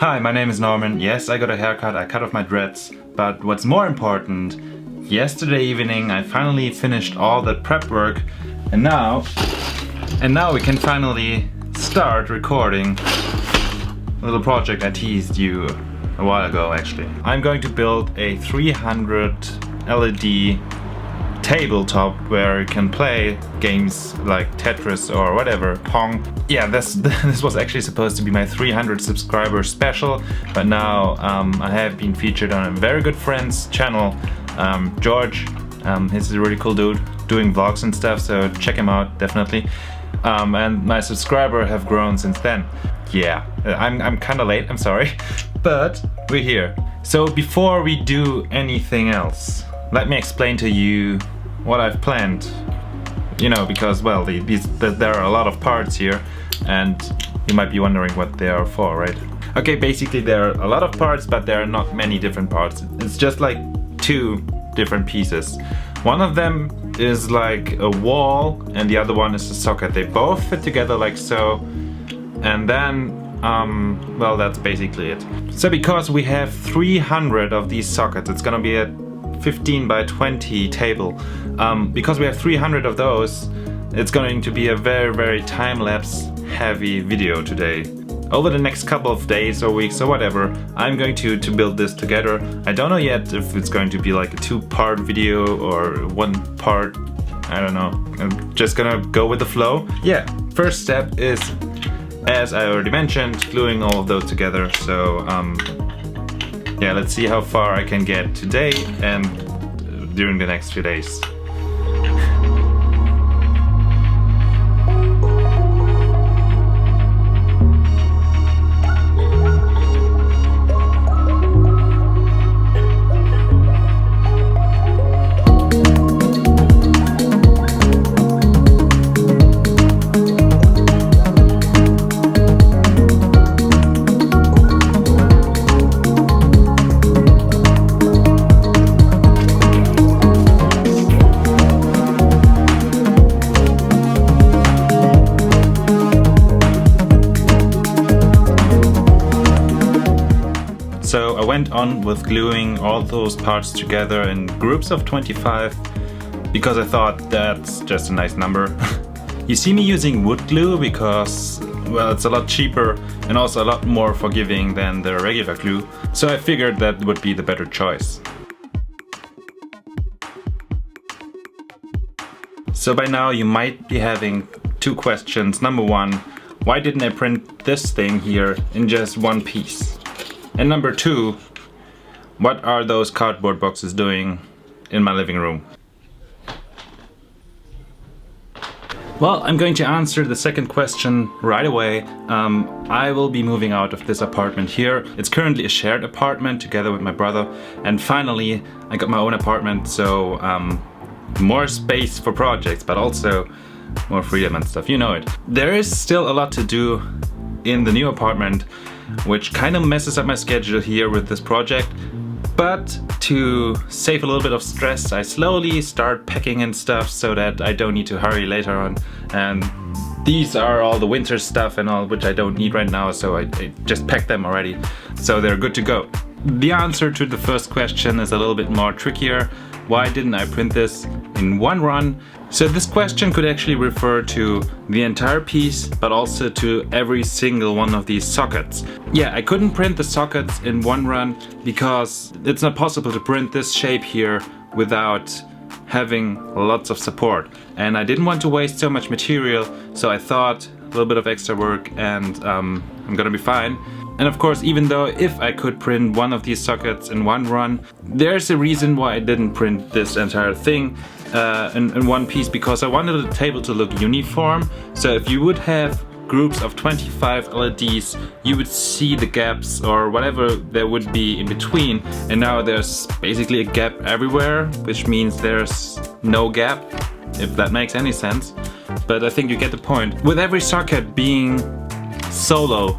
Hi, my name is Norman. Yes, I got a haircut, I cut off my dreads, but what's more important, yesterday evening I finally finished all the prep work and now we can finally start recording a little project I teased you a while ago actually. I'm going to build a 300 LED tabletop where you can play games like Tetris or whatever, Pong. Yeah, this was actually supposed to be my 300 subscriber special, but now I have been featured on a very good friend's channel, George. He's a really cool dude doing vlogs and stuff, so check him out definitely. And my subscriber have grown since then. Yeah, I'm kind of late, I'm sorry, but we're here. So before we do anything else, let me explain to you what I've planned. You know, because, well, there are a lot of parts here and you might be wondering what they are for, right? Okay, basically there are a lot of parts, but there are not many different parts. It's just like two different pieces. One of them is like a wall and the other one is a socket. They both fit together like so. And then, well, that's basically it. So because we have 300 of these sockets, it's gonna be a 15 by 20 table. Because we have 300 of those, it's going to be a very time-lapse heavy video today. Over the next couple of days or weeks or whatever, I'm going to build this together. I don't know yet if it's going to be like a 2-part video or 1 part, I don't know. I'm just gonna go with the flow. Yeah, first step is, as I already mentioned, gluing all of those together. So yeah, let's see how far I can get today and during the next few days. So I went on with gluing all those parts together in groups of 25 because I thought that's just a nice number. You see me using wood glue because, well, it's a lot cheaper and also a lot more forgiving than the regular glue. So I figured that would be the better choice. So by now you might be having 2 questions. Number 1, why didn't I print this thing here in just one piece? And number 2, what are those cardboard boxes doing in my living room? Well, I'm going to answer the second question right away. I will be moving out of this apartment here. It's currently a shared apartment together with my brother. And finally, I got my own apartment, so more space for projects, but also more freedom and stuff, you know it. There is still a lot to do in the new apartment, which kind of messes up my schedule here with this project. But to save a little bit of stress, I slowly start packing and stuff so that I don't need to hurry later on. And these are all the winter stuff and all, which I don't need right now, so I just packed them already. So they're good to go. The answer to the first question is a little bit more trickier. Why didn't I print this in one run? So this question could actually refer to the entire piece, but also to every single one of these sockets. Yeah, I couldn't print the sockets in one run because it's not possible to print this shape here without having lots of support. And I didn't want to waste so much material, so I thought a little bit of extra work and I'm gonna be fine. And of course, even though if I could print one of these sockets in one run, there's a reason why I didn't print this entire thing in one piece, because I wanted the table to look uniform. So if you would have groups of 25 LEDs, you would see the gaps or whatever there would be in between. And now there's basically a gap everywhere, which means there's no gap, if that makes any sense. But I think you get the point. With every socket being solo,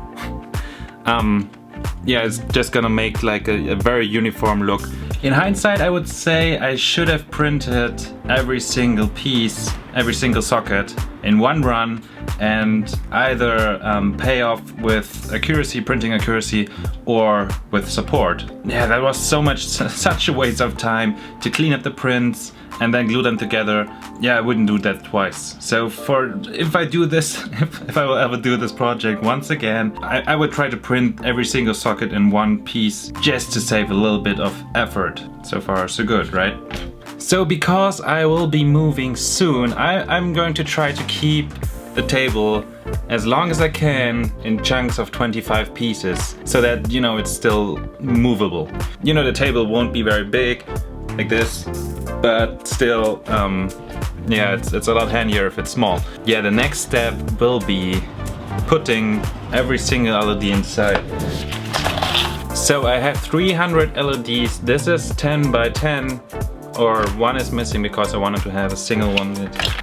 yeah, it's just gonna make like a very uniform look. In hindsight, I would say I should have printed every single piece, every single socket in one run, and either pay off with accuracy, printing accuracy, or with support. Yeah, that was such a waste of time to clean up the prints and then glue them together. Yeah, I wouldn't do that twice. So if I do this, if I will ever do this project once again, I would try to print every single socket in one piece just to save a little bit of effort. So far, so good, right? So because I will be moving soon, I'm going to try to keep the table as long as I can in chunks of 25 pieces, so that, you know, it's still movable. You know, the table won't be very big, like this, but still, yeah, it's a lot handier if it's small. Yeah, the next step will be putting every single LED inside. So I have 300 LEDs. This is 10 by 10, or one is missing because I wanted to have a single one.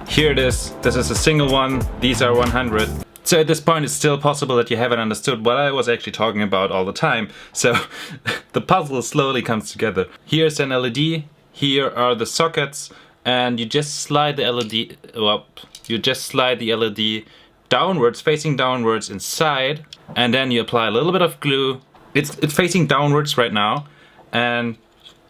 Here it is. This is a single one. These are 100. So at this point it's still possible that you haven't understood what I was actually talking about all the time. So the puzzle slowly comes together. Here's an LED. Here are the sockets, and you just slide the LED, well, you just slide the LED downwards, facing downwards inside, and then you apply a little bit of glue. It's facing downwards right now, and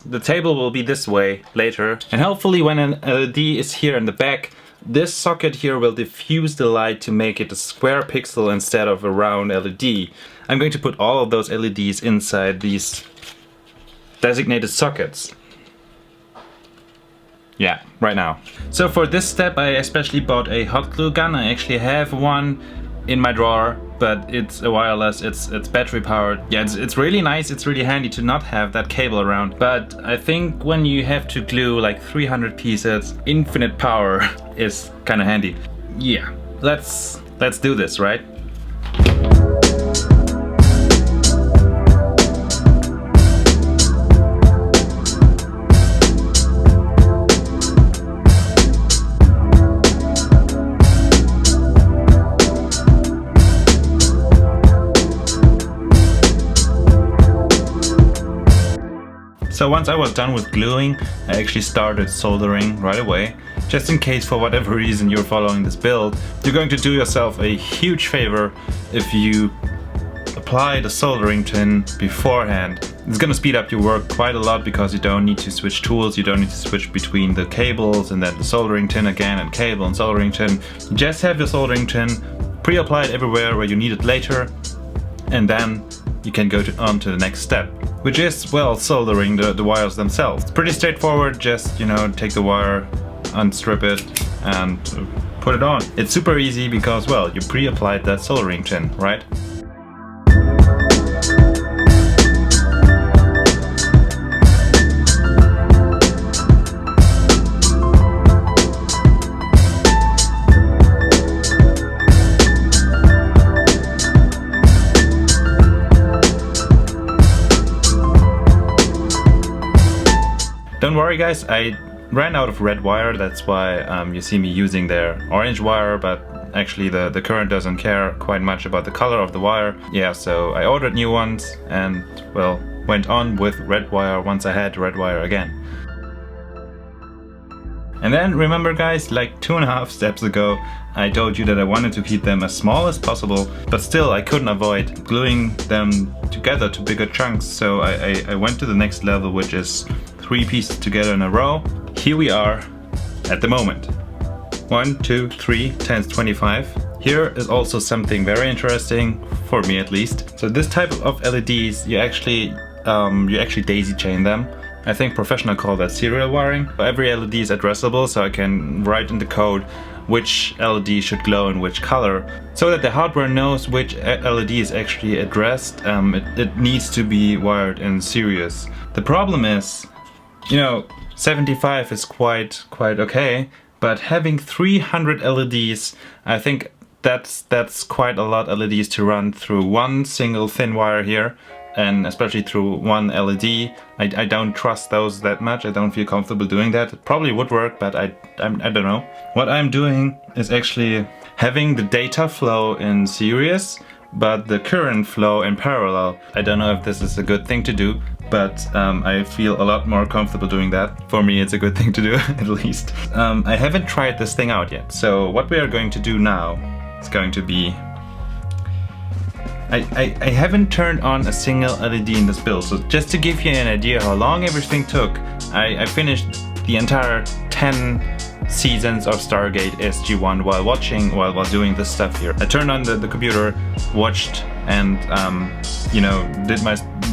the table will be this way later. And hopefully when an LED is here in the back, this socket here will diffuse the light to make it a square pixel instead of a round LED. I'm going to put all of those LEDs inside these designated sockets. Yeah, right now. So for this step I especially bought a hot glue gun. I actually have one in my drawer, but it's a wireless, it's battery powered. Yeah, it's really nice, it's really handy to not have that cable around. But I think when you have to glue like 300 pieces, infinite power is kind of handy. Yeah, let's do this, right? So once I was done with gluing, I actually started soldering right away. Just in case for whatever reason you're following this build, you're going to do yourself a huge favor if you apply the soldering tin beforehand. It's gonna speed up your work quite a lot because you don't need to switch tools, you don't need to switch between the cables and then the soldering tin again, and cable and soldering tin. You just have your soldering tin pre-applied everywhere where you need it later, and then you can go on to the next step, which is, well, soldering the wires themselves. It's pretty straightforward, just, you know, take the wire, unstrip it, and put it on. It's super easy because, well, you pre-applied that soldering tin, right? Don't worry guys, I ran out of red wire, that's why you see me using their orange wire, but actually the current doesn't care quite much about the color of the wire. Yeah, so I ordered new ones and, well, went on with red wire once I had red wire again. And then remember guys, like 2.5 steps ago, I told you that I wanted to keep them as small as possible, but still I couldn't avoid gluing them together to bigger chunks, so I went to the next level, which is 3 pieces together in a row. Here we are at the moment. 1, 2, 3, 10, 25. Here is also something very interesting, for me at least. So this type of LEDs, you actually daisy chain them. I think professionals call that serial wiring. Every LED is addressable, so I can write in the code which LED should glow in which color, so that the hardware knows which LED is actually addressed. It needs to be wired in series. The problem is, you know, 75 is quite okay, but having 300 LEDs, I think that's quite a lot of LEDs to run through one single thin wire here, and especially through one LED. I don't trust those that much. I don't feel comfortable doing that. It probably would work, but I don't know. What I'm doing is actually having the data flow in series, but the current flow in parallel. I don't know if this is a good thing to do, but I feel a lot more comfortable doing that. For me, it's a good thing to do, at least. I haven't tried this thing out yet, so what we are going to do now is going to be... I haven't turned on a single LED in this build, so just to give you an idea how long everything took, I finished the entire 10 seasons of Stargate SG-1 while doing this stuff here. I turned on the computer, watched, and you know,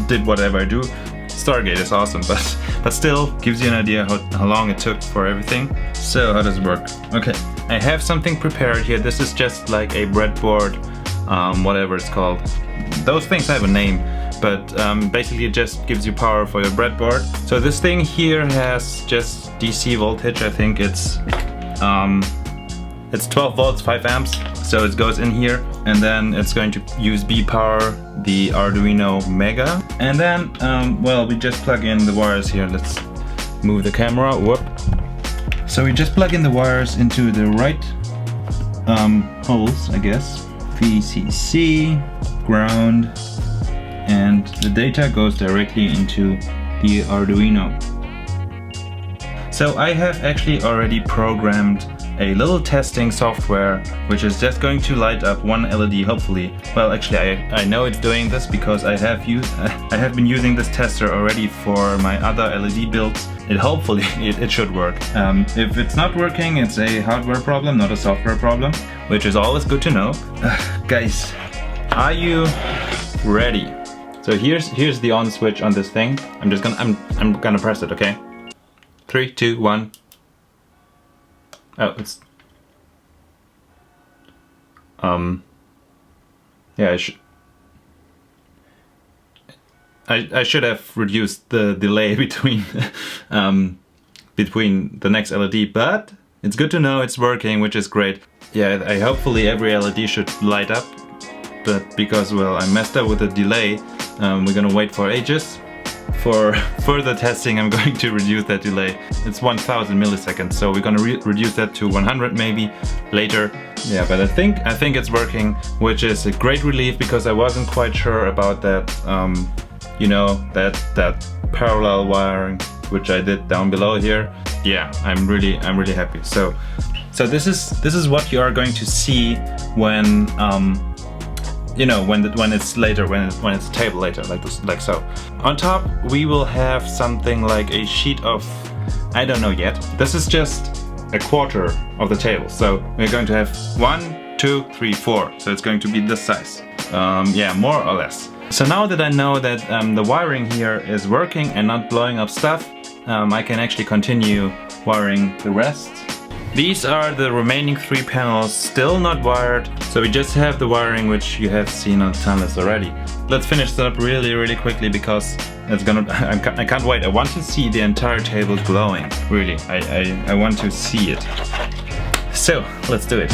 did whatever I do. Stargate is awesome, but still gives you an idea how long it took for everything. So how does it work? Okay, I have something prepared here. This is just like a breadboard, whatever it's called. Those things have a name, but basically it just gives you power for your breadboard. So this thing here has just DC voltage. I think it's 12 volts, 5 amps. So it goes in here, and then it's going to USB power the Arduino Mega. And then, well, we just plug in the wires here. Let's move the camera. Whoop. So we just plug in the wires into the right holes, I guess. VCC, ground, and the data goes directly into the Arduino. So I have actually already programmed a little testing software which is just going to light up one LED, hopefully. Well, actually I know it's doing this because I have been using this tester already for my other LED builds. Hopefully it should work. If it's not working, it's a hardware problem, not a software problem, which is always good to know. Guys, are you ready? So here's the on switch on this thing. I'm gonna press it, okay? 3, 2, 1. Oh, it's yeah, I should have reduced the delay between between the next LED, but it's good to know it's working, which is great. Yeah, hopefully every LED should light up, but because, well, I messed up with the delay, we're gonna wait for ages. For further testing, I'm going to reduce that delay. It's 1000 milliseconds, so we're gonna reduce that to 100 maybe later. Yeah, but I think it's working, which is a great relief because I wasn't quite sure about that. You know, that parallel wiring, which I did down below here. Yeah, I'm really happy. So this is what you are going to see when you know, when it's later, when it's a table later, like this, like so. On top we will have something like a sheet of, I don't know yet. This is just a quarter of the table. So we're going to have 1, 2, 3, 4. So it's going to be this size. Yeah, more or less. So now that I know that the wiring here is working and not blowing up stuff, I can actually continue wiring the rest. These are the remaining 3 panels, still not wired, so we just have the wiring which you have seen on the time lapse already. Let's finish that up really quickly because it's gonna. I can't wait. I want to see the entire table glowing. Really, I want to see it. So let's do it.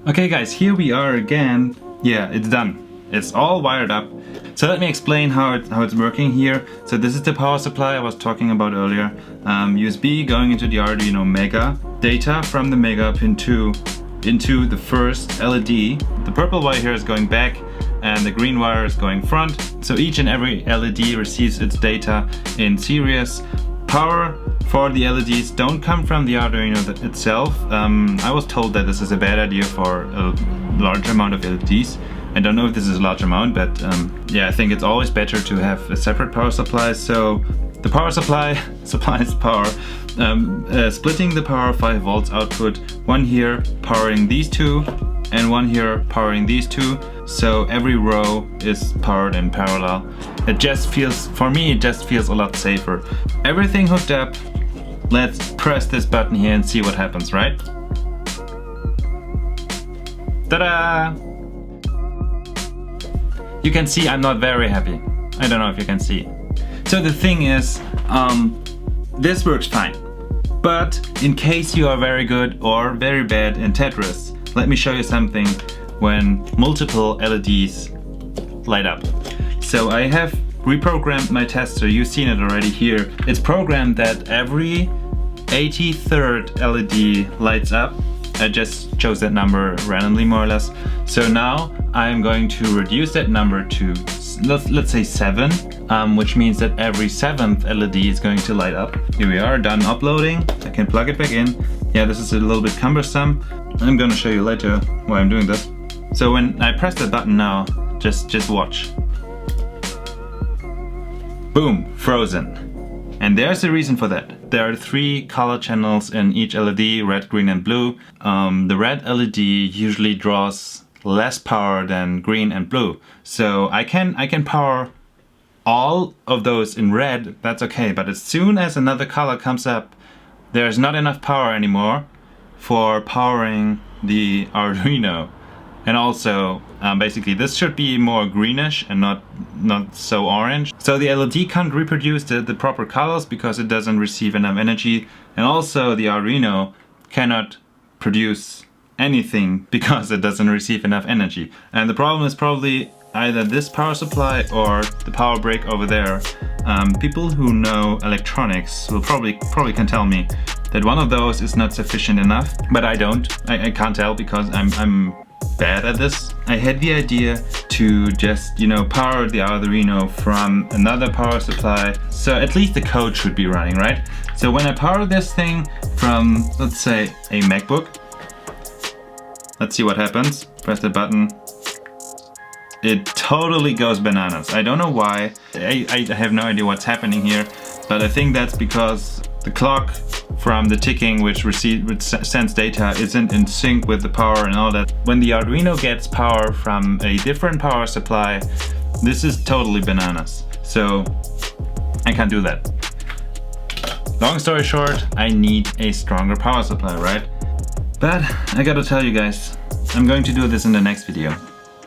Okay guys, here we are again. Yeah, it's done. It's all wired up. So let me explain how it's working here. So this is the power supply I was talking about earlier. USB going into the Arduino Mega. Data from the Mega pin 2 into the first LED. The purple wire here is going back and the green wire is going front. So each and every LED receives its data in series. Power for the LEDs don't come from the Arduino itself. I was told that this is a bad idea for a large amount of LEDs. I don't know if this is a large amount, but yeah, I think it's always better to have a separate power supply. So the power supply supplies power, splitting the power 5 volts output, one here powering these two and one here powering these two. So every row is powered in parallel. It just feels, for me, it just feels a lot safer. Everything hooked up. Let's press this button here and see what happens, right? Ta-da! You can see I'm not very happy. I don't know if you can see. So the thing is, this works fine. But in case you are very good or very bad in Tetris, let me show you something when multiple LEDs light up. So I have reprogrammed my tester, you've seen it already here. It's programmed that every 83rd LED lights up. I just chose that number randomly, more or less. So now I'm going to reduce that number to, let's say 7, which means that every 7th LED is going to light up. Here we are, done uploading. I can plug it back in. Yeah, this is a little bit cumbersome. I'm gonna show you later why I'm doing this. So when I press the button now, just watch. Boom, frozen. And there's a reason for that. There are 3 color channels in each LED, red, green and blue. The red LED usually draws less power than green and blue. So I can power all of those in red, that's okay. But as soon as another color comes up, there's not enough power anymore for powering the Arduino. And also, basically this should be more greenish and not so orange. So the LED can't reproduce the proper colors because it doesn't receive enough energy. And also the Arduino cannot produce anything because it doesn't receive enough energy. And the problem is probably either this power supply or the power break over there. People who know electronics will probably can tell me that one of those is not sufficient enough, but I don't. I can't tell because I'm bad at this. I had the idea to just, power the Arduino from another power supply, so at least the code should be running, right? So when I power this thing from, let's say, a MacBook, let's see what happens. Press the button. It totally goes bananas. I don't know why. I have no idea what's happening here, but I think that's because the clock from the ticking which sends data isn't in sync with the power and all that. When the Arduino gets power from a different power supply, this is totally bananas. So I can't do that. Long story short, I need a stronger power supply, right? But I gotta tell you guys, I'm going to do this in the next video.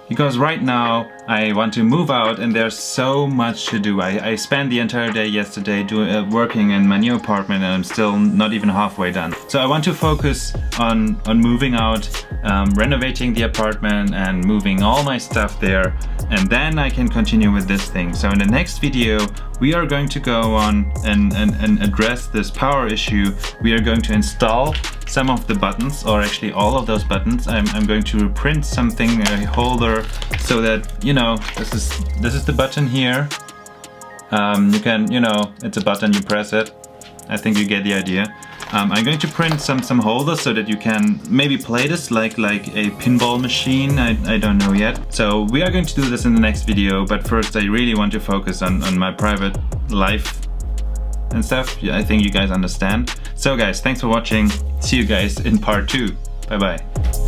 Because right now I want to move out and there's so much to do. I spent the entire day yesterday working in my new apartment and I'm still not even halfway done. So I want to focus on moving out, renovating the apartment and moving all my stuff there, and then I can continue with this thing. So in the next video we are going to go on and address this power issue. We are going to install some of the buttons, or actually all of those buttons. I'm going to print something, a holder, so that, this is the button here. You can, it's a button, you press it. I think you get the idea. I'm going to print some holders so that you can maybe play this like a pinball machine. I don't know yet. So we are going to do this in the next video, but first I really want to focus on my private life and stuff. Yeah, I think you guys understand. So guys, thanks for watching. See you guys in part 2. Bye bye.